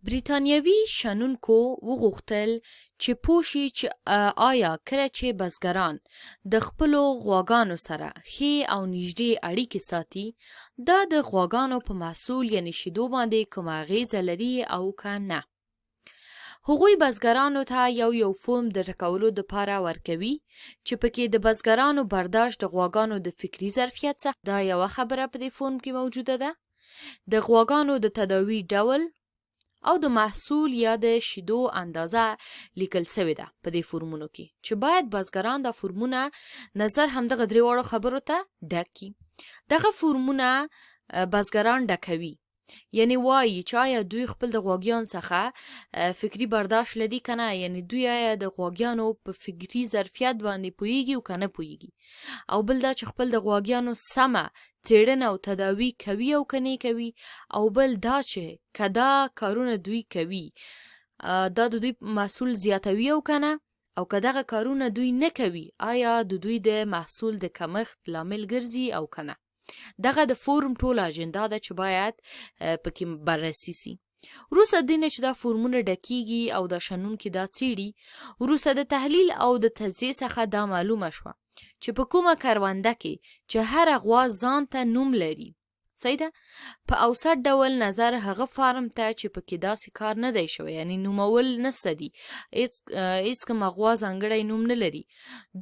بریتانیوي شنونکو وغوښتل چې پوه شي چې آیا کله چې بزګران د خپلو غواګانو سره ښې او نږدې اړیکې ساتي دا د غواګانو په محصول یعنې شیدو باندې کومه اغیزه لري او که نه. هغوی بزګرانو ته یو فورم د ډکولو دپاره ورکوي چې پکې د بزګرانو برداشت د غواګانو د فکري ظرفیت څخه دا یوه خبره په دې فورم کې موجوده ده، د غواګانو د تداوي ډول او د محصول یا د شیدو اندازه لیکل سوې ده په دې فورمونو کې چې باید بزګران دا فورمونه نظر همدغه درې واړو خبرو ته ډک کړي. دغه فورمونه بزګران ډکوي، یعنی وایي چې آیا دوی خپل د غواګیانو څخه فکري برداشت لري که نه، یعنی دوی آیا د غواګیانو په فکري ظرفیت باندې پوهیږي او که نه پوهیږي، او بل دا چې خپل د غواګیانو سمه څېړنه او تداوي کوي او که نه کوي، او بل دا چې که دا کارونه دوی کوي دا د دوی محصول زیاتوي او که نه، او که دغه کارونه دوی نه کوي آیا د دوی د محصول د کمښت لامل ګرځي او که نه. دغه د فورم ټول اجندا ده چې باید پکې بررسي سي. وروسته د دې نه چې دا فورمونه ډکیږي او دا شنونکي دا څېړي، وروسته د تحلیل او د تجزیې څخه دا معلومه شوه چې په کومه کرونده کې چې هره غوا ځان ته نوم لري، صحیح ده، په اوسط ډول نظر هغه فارم ته چې پکې داسې کار نه دی شوی، یعنی نومول نسته دي، هېڅ کومه غوا ځانګړی نوم نه لري،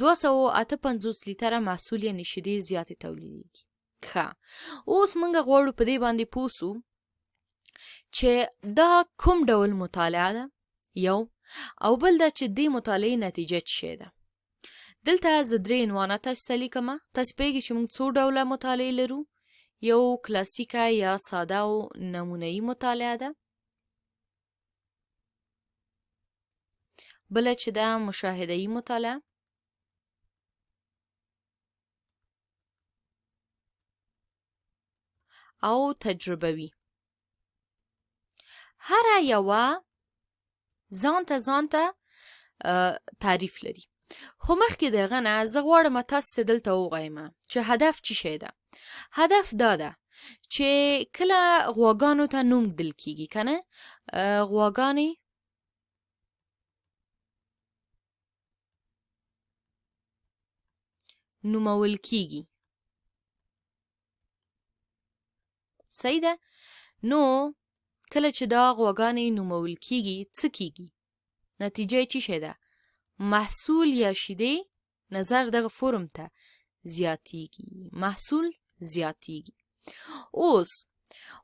258 لیتره محصول یعنې شیدې زیاتې تولیدېږي. ښه، اوس موږ غواړو په دې باندې پوه سو چې دا کوم ډول مطالعه ده یو، او بل دا چې دې مطالعې نتیجه څه شی ده. دلته زه 3 عنوانات تاسو ته لیکمه. تاسو پوهېږئ چې موږ څو ډوله مطالعې لرو. یو کلاسیکه یا ساده او نمونه‌ایي مطالعه ده، بله چې ده مشاهده‌ایي مطالعه، او تجربوي. هره یوه ځانته تعریف لري. خو مخکې د هغه نه زه غواړم تاسو ته دلته ووایم چې هدف څه شی ده. هدف دا ده چې کله غواګانو ته نوم ږدل کیږي که نه، غواګانې نومول کیږي، صحیح ده. نو کله چې دا غواګانې نومول کیږي څه کیږي؟ نتیجه یې څه شی ده؟ محصول یا شیدې نظر دغه فورم ته زیاتیږي، محصول زیاتیږي.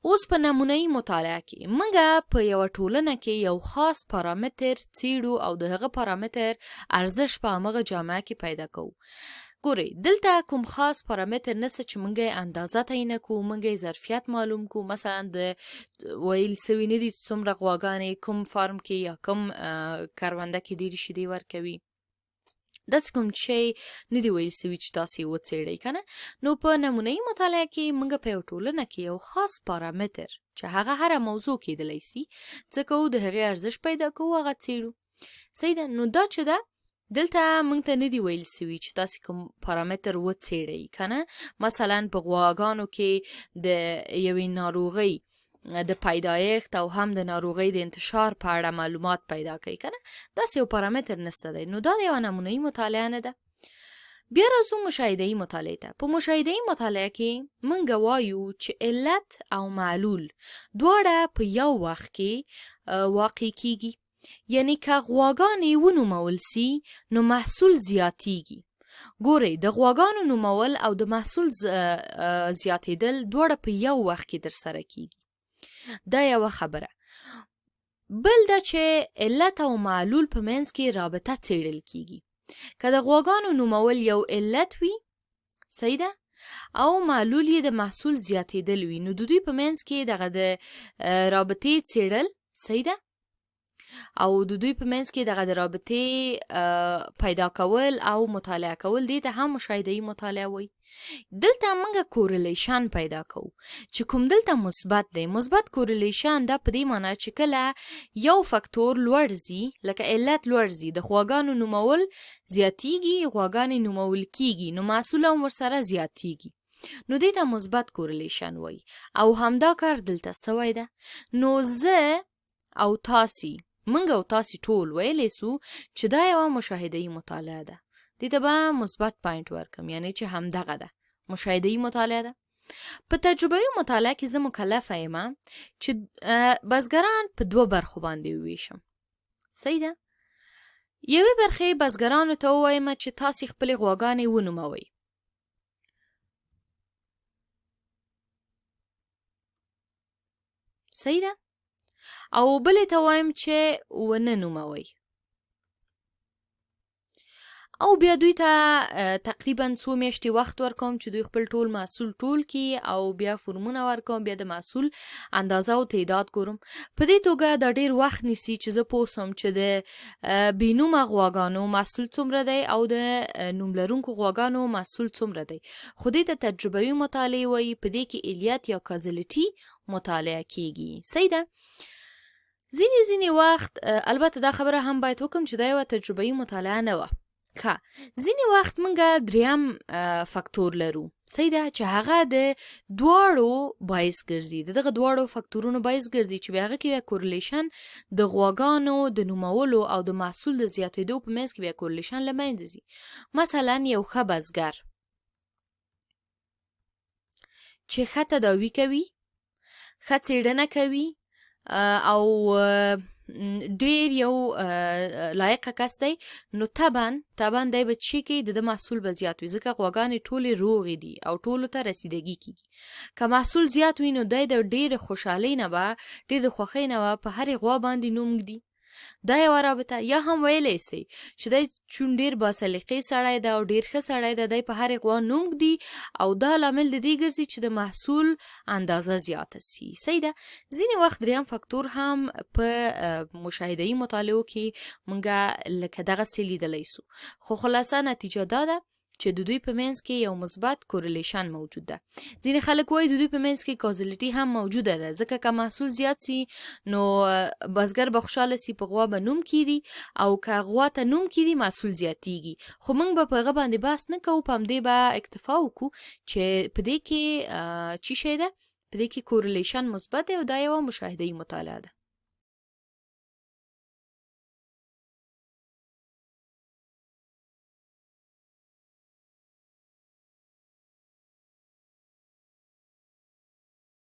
اوس په نمونه‌ایي مطالعه کې موږ په یوه ټولنه کې یو خاص پارامتر څېړو او د هغه پارامتر ارزښت په همغه جامعه کې پیدا کوو. ګورئ دلته کوم خاص پارامتر نسته چې موږ یې اندازه تعیینه کوو، موږ یې ظرفیت معلوم کوو، مثلا د ویل سوي نه دي څومره غواګانې کوم فارم کې یا کوم کرونده کې ډېرې شیدې ورکوي، داسې کوم شی نه دي ویل سوي چې تاسې یې وڅېړئ که نه. نو په نمونه‌ایي مطالعه کې موږ په یو ټولنه کې یو خاص پارامتر چې هغه هره موضوع کیدلی سي څه کوو، د هغې ارزښت پیدا کوو، هغه څېړو، صحیح ده. نو دا چې ده دلته موږ ته نه دي ویل سوي چې تاسې کوم پارامتر وڅېړئ که نه. مثلا په غواګانو کې د یوې ناروغۍ د پیدایښت او هم د ناروغۍ د انتشار په اړه معلومات پیدا کوي که نه، داسې یو پارامتر نسته دی. نو دا د یوه نمونه‌ایي مطالعه نه ده. بیا راځو مشاهده‌ایي مطالعې ته. په مشاهده‌ایي مطالعه کې موږ وایو چې علت او معلول دواړه په یو وخت کې واقع کیږي، یعنی که غواګانې ونومول سي نو محصول زیاتیږي. ګورئ د غواګانو نومول او د محصول زیاتېدل دواړه په یو وخت کې ترسره کیږي، دا یوه خبره. بل دا چې علت او معلول په منځ کې رابطه څېړل کیږي. که د غواګانو نومول یو علت وي، صحیح ده، او معلول یې د محصول زیاتېدل وي، نو د دوی په منځ کې دغه د رابطې څېړل، صحیح ده، او د دوی په منځ کې دغه د رابطې پیدا کول او مطالعه کول، دې ته هم مشاهده‌ایي مطالعه وایي. دلته موږ کوریلیشن پیدا کوو چې کوم دلته مثبت دی. مثبت کوریلیشن دا په دې معنی چې کله یو فکتور لوړ ځي، لکه علت لوړ ځي، د غواګانو نومول زیاتیږي، غواګانې نومول کیږي، نو محصول هم ورسره زیاتیږي، نو دې ته مثبت کوریلیشن وایي. او همدا کار دلته سوی ده. نو زه او تاسې موږ او تاسې ټول ویلی سو چې دا یوه مشاهده‌ایي مطالعه ده. دې ته به مثبت پاینټ ورکړم، یعنې چې همدغه ده، مشاهده‌ایي مطالعه ده. په تجربه‌ایي مطالعه کې زه مکلفه یم چې بزګران په دوه برخو باندې وویشم. صحیح ده؟ یوې برخې بزګرانو ته ووایم چې تاسې خپلې غواګانې ونوموئ. صحیح ده؟ او بلې ته وایم چې ونه نوموئ. او بیا دوی ته تقریبا څو میاشتې وخت ورکوم چې دوی خپل ټول محصول ټول کړي او بیا فورمونه ورکوم، بیا د محصول اندازه او تعداد ګورم. په دې توګه دا ډېر وخت نیسي چې زه پوه سم چې د بې نومه غواګانو محصول څومره دی او د نوم لرونکو غواګانو محصول څومره دی. خو دې ته تجربوي مطالعې وایي. په دې کې الیت یا کازلیټي مطالعه کیږي. صحیح ده؟ ځینې وخت البته دا خبره هم باید وکړم چې دا یوه تجربوي مطالعه نه وه. ښه، ځینې وخت موږ دریم فکتور لرو. صحیح ده؟ چې هغه د دواړو باعث ګرځي، د دغه دواړو فکتورونو باعث ګرځي چې بیا هغه کې بیا کورلیشن د غواګانو د نومولو او د محصول د زیاتېدو په منځ کې بیا کورلیشن له منځه ځي. مثلا یو ښه بزګر چې ښه تداوي کوي، ښه څېړنه کوي او ډیر یو لایقه کس دی، نو طبعا دی به چی کې د محصول به زیات وي، ځکه غواګانې ټولې روغې دي او ټولو ته رسیدګي کیږي. که محصول زیات وي نو دی د ډېرې خوشحالۍ نه به، ډېر د خوښۍ نه به په هرې غوا باندې نوم ږدي. دا یوه رابطه. یا هم ویلی سئ چې دی چون ډېر باسلیقې سړی ده او ډېر ښه سړی ده، دی په هرې غوا نوم ږدي او دا لامل د دې ګرځي چې د محصول اندازه زیاته سي. صحیح ده؟ ځینې وخت دریم فکتور هم په مشاهده‌ایي مطالعو کې موږ لکه دغسې لیدلی سو. خو خلاصه نتیجه دا ده چې د دوی په منځ کې یو مثبت کورلیشن موجود ده. ځینې خلک وایي د دوی په منځ کې کازلیټي هم موجوده ده، ځکه که محصول زیات سي نو بزګر به خوشحاله سي، په غوا به نوم کیږي، او که غوا ته نوم کیږي محصول زیاتیږي. خو موږ به په هغه باندې بحث نه کوو، په همدې به اکتفا وکړو چې په دې کې چی شی ده، په دې کې کورلیشن مثبت دی او دا یوه مشاهده‌ایي مطالعه ده.